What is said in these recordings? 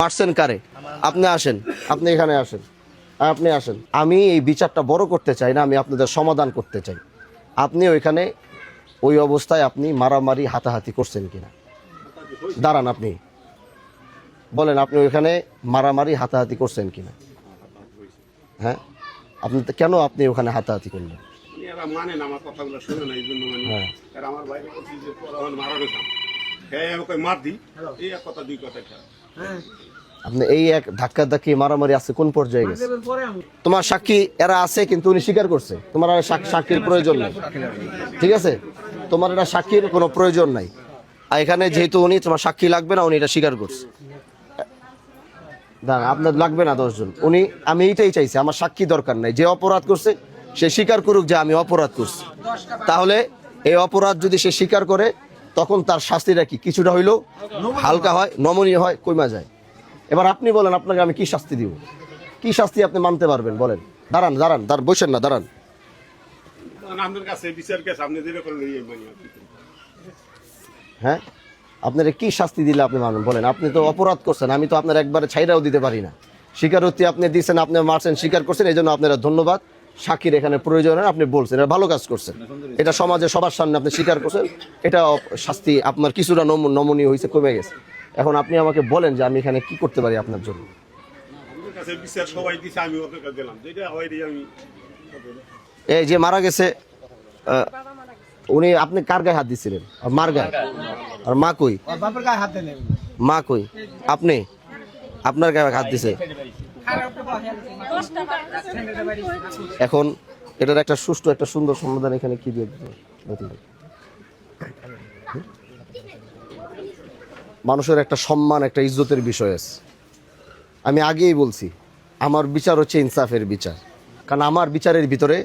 মারছেন কারে? আপনি আসেন, আপনি এখানে আসেন, আপনি আসেন। আমি এই বিচারটা বড় করতে চাই না, আমি আপনাদের সমাধান করতে চাই। আপনি ওইখানে ওই অবস্থায় আপনি মারামারি হাতাহাতি করছেন কিনা? দাঁড়ান, আপনি বলেন আপনি ওইখানে মারামারি হাতাহাতি করছেন কিনা? হ্যাঁ, আপনি কেন আপনি ওখানে হাতাহাতি করলেন? মানে না, আমার কথাগুলো শুনে না, এই জন্য মানে আমার বাইরে বলছি যে মারা গেতাম, হ্যাঁ আমাকে মার দিই, এই এক কথা দুই কথা। আপনি এই এক ধাক্কা ধাক্কি মারামারি আছে কোন পর্যায়ে গেছে? তোমার সাক্ষী এরা আছে, কিন্তু উনি স্বীকার করছে। তোমার আর সাক্ষীর প্রয়োজন নাই, ঠিক আছে? তোমার এটা সাক্ষীর কোনো প্রয়োজন নাই। আর এখানে যেহেতু উনি তোমার সাক্ষী লাগবে না, উনি এটা স্বীকার করছে। না, আপনার লাগবে না 10 জন। উনি, আমি এইটাই চাইছি, আমার সাক্ষী দরকার নাই। যে অপরাধ করছে সে স্বীকার করুক যে আমি অপরাধ করছি। তাহলে এই অপরাধ যদি সে স্বীকার করে, তখন তার শাস্তিটা কি কিছুটা হইলেও হালকা হয়, নমনীয় হয়, কইমা যায়। এবার আপনি বলেন, আপনাকে আমি কি শাস্তি দিব? কি শাস্তি আপনি মানতে পারবেন বলেন? দাঁড়ান দাঁড়ান, বসেন না, দাঁড়ান। হ্যাঁ, আপনারা কি শাস্তি দিলে আপনি মানবেন বলেন? আপনি তো অপরাধ করছেন, আমি তো আপনার একবারে ছাইরাও দিতে পারি না। স্বীকারোক্তি আপনি দিচ্ছেন, আপনি মারছেন, স্বীকার করছেন, এই জন্য আপনারা ধন্যবাদ। সাক্ষীর এখানে প্রয়োজন হয়, আপনি বলছেন, এটা ভালো কাজ করছেন। এটা সমাজে সবার সামনে আপনি স্বীকার করছেন, এটা শাস্তি আপনার কিছুটা নমনীয় হয়েছে, কমে গেছে। এখন আপনি আমাকে বলেন যে আমি এখানে কি করতে পারি আপনার জন্য? এই যে মারা গেছে, উনি, আপনি কার গায়ে হাত দিচ্ছিলেন? মার গায়ে। আর মা কই? মা কই? আপনি, আপনার গায়ে হাত দিছে। এখন এটার একটা সুষ্ঠু, একটা সুন্দর সমাধান এখানে কি দিয়ে দিতে? মানুষের একটা সম্মান, একটা ইজ্জতের বিষয় আছে। আমি আগেই বলছি, আমার বিচার হচ্ছে ইনসাফের বিচার। কারণ আমার বিচারের ভিতরে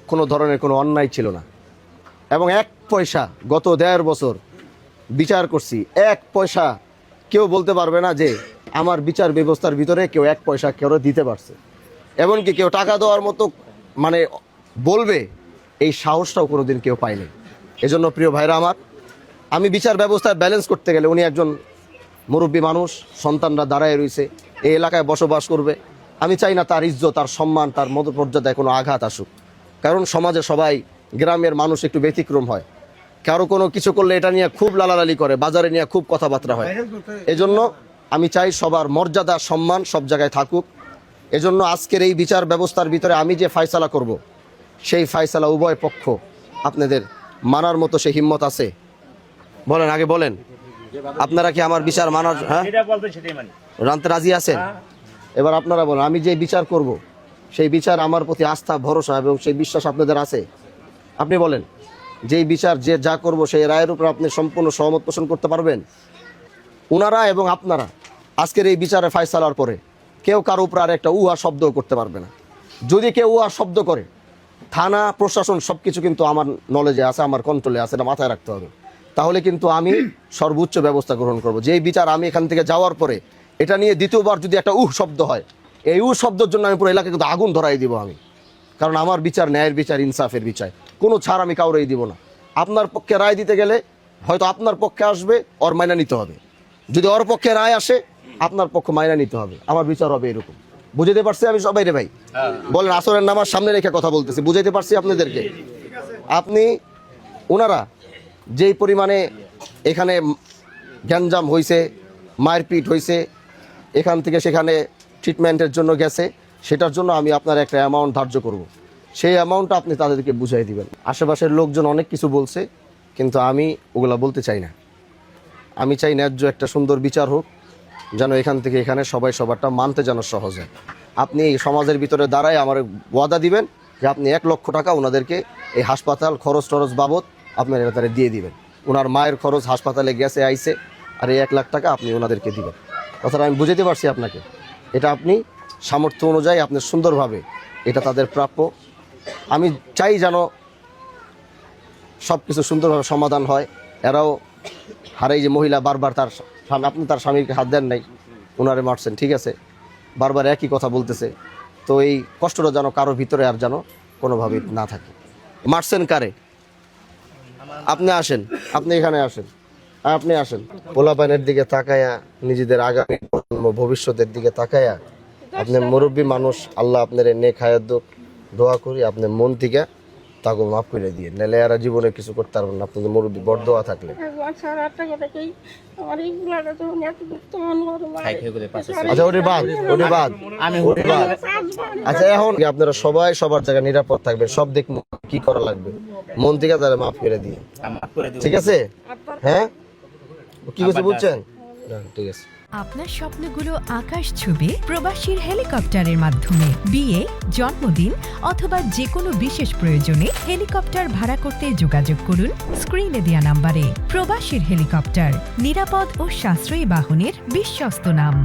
কোনো ধরনের কোনো অন্যায় ছিল না। এবং এক পয়সা গত 1.5 বছর বিচার করছি, এক পয়সা কেউ বলতে পারবে না যে আমার বিচার ব্যবস্থার ভিতরে কেউ এক পয়সা কেউ দিতে পারছে। এমনকি কেউ টাকা দেওয়ার মতো মানে বলবে, এই সাহসটাও কোনোদিন কেউ পায়নি। এজন্য প্রিয় ভাইরা আমার, আমি বিচার ব্যবস্থায় ব্যালেন্স করতে গেলে, উনি একজন মুরব্বী মানুষ, সন্তানরা দাঁড়ায় রয়েছে, এই এলাকায় বসবাস করবে। আমি চাই না তার ইজ্জত, তার সম্মান, তার মর্যাদায় কোনো আঘাত আসুক। কারণ সমাজে সবাই, গ্রামের মানুষ একটু ব্যতিক্রম হয়। কারো কোনো কিছু করলে এটা নিয়ে খুব লালালালি করে, বাজারে নিয়ে খুব কথাবার্তা হয়। এজন্য আমি চাই সবার মর্যাদা, সম্মান সব জায়গায় থাকুক। এজন্য আজকের এই বিচার ব্যবস্থার ভিতরে আমি যে ফায়সালা করব, সেই ফায়সালা উভয় পক্ষ আপনাদের মানার মতো সেই হিম্মত আছে? বলেন, আগে বলেন, আপনারা কি আমার বিচার মানার রানতে রাজি আছেন? এবার আপনারা বলেন, আমি যে বিচার করব, সেই বিচার আমার প্রতি আস্থা, ভরসা এবং সেই বিশ্বাস আপনাদের আছে? আপনি বলেন, যেই বিচার যে যা করব সেই রায়ের উপর আপনি সম্পূর্ণ সহমত পোষণ করতে পারবেন? ওনারা এবং আপনারা আজকের এই বিচারে ফায়সালার পরে কেউ কারো উপর আর একটা উহা শব্দও করতে পারবে না। যদি কেউ উহা শব্দ করে, থানা প্রশাসন সব কিছু কিন্তু আমার নলেজে আছে, আমার কন্ট্রোলে আছে, এটা মাথায় রাখতে হবে। তাহলে কিন্তু আমি সর্বোচ্চ ব্যবস্থা গ্রহণ করব। যেই বিচার আমি এখান থেকে যাওয়ার পরে এটা নিয়ে দ্বিতীয়বার যদি একটা শব্দ হয়, এই শব্দের জন্য আমি পুরো এলাকায় কিন্তু আগুন ধরাই দিব আমি। কারণ আমার বিচার ন্যায়ের বিচার, ইনসাফের বিচার, কোনো ছাড় আমি কাউরেই দিব না। আপনার পক্ষে রায় দিতে গেলে হয়তো আপনার পক্ষে আসবে, ওর মাইনা নিতে হবে। যদি ওর পক্ষে রায় আসে, আপনার পক্ষ মাইনা নিতে হবে। আমার বিচার হবে এরকম। বুঝাতে পারছি আমি সবাই রে ভাই? বলেন, আসরের নামাজ সামনে রেখে কথা বলতেছি, বুঝাইতে পারছি আপনাদেরকে? আপনি, ওনারা যেই পরিমাণে এখানে গ্যাঞ্জাম হয়েছে, মারপিট হয়েছে, এখান থেকে সেখানে ট্রিটমেন্টের জন্য গেছে, সেটার জন্য আমি আপনার একটা অ্যামাউন্ট ধার্য করব। সেই অ্যামাউন্টটা আপনি তাদেরকে বুঝাই দিবেন। আশেপাশের লোকজন অনেক কিছু বলছে, কিন্তু আমি ওগুলা বলতে চাই না। আমি চাই ন্যায্য একটা সুন্দর বিচার হোক, যেন এখান থেকে এখানে সবাই সবারটা মানতে যেন সহজ হয়। আপনি এই সমাজের ভিতরে দাঁড়ায় আমার ওয়াদা দিবেন যে আপনি 1 লক্ষ টাকা ওনাদেরকে এই হাসপাতাল খরচ বাবদ আপনার তারা দিয়ে দিবেন। ওনার মায়ের খরচ, হাসপাতালে গেছে আইছে, আর এই 1 লাখ টাকা আপনি ওনাদেরকে দিবেন। কথাটা আমি বুঝাতে পারছি আপনাকে? এটা আপনি সামর্থ্য অনুযায়ী আপনি সুন্দরভাবে, এটা তাদের প্রাপ্য। আমি চাই যেন সব কিছু সুন্দরভাবে সমাধান হয়। এরাও হারাই যে মহিলা বারবার তার আপনি তার স্বামীকে হাত দেন নাই, ওনারে মারছেন, ঠিক আছে, বারবার একই কথা বলতেছে। তো এই কষ্টটা যেন কারোর ভিতরে আর যেন কোনোভাবে না থাকে। মারছেন কারে? আপনি আসেন, আপনি এখানে আসেন, আপনি আসেন। পোলাপানের দিকে তাকায়া নিজেদের আগামী ভবিষ্যতের দিকে তাকায়া আপনি মুরব্বী মানুষ, আল্লাহ আপনার নেক হায়াত দুক, দোয়া করি আপনি মন থেকে তাকে মাফ করে দিয়ে, নাহলে এরা জীবনে কিছু করতে পারবেন না আপনাদের মুরব্বী বড় দোয়া থাকলে। আচ্ছা ওটি বাদ, ওটি বাদ, ওটি বাদ। আচ্ছা এখন আপনারা সবাই সবার জায়গায় নিরাপদ থাকবেন, সব দিক কি করা লাগবে মন থেকে তারা মাফ করে দিয়ে, ঠিক আছে? হ্যাঁ কি কিছু বুঝছেন? ঠিক আছে। আপনার স্বপ্নগুলো আকাশ ছুবে প্রবাসীর হেলিকপ্টারের মাধ্যমে। বিয়ে, জন্মদিন অথবা যে কোনো বিশেষ প্রয়োজনে হেলিকপ্টার ভাড়া করতে যোগাযোগ করুন স্ক্রিনে দেয়া নাম্বারে। প্রবাসীর হেলিকপ্টার, নিরাপদ ও সাশ্রয়ী বাহনের বিশ্বস্ত নাম।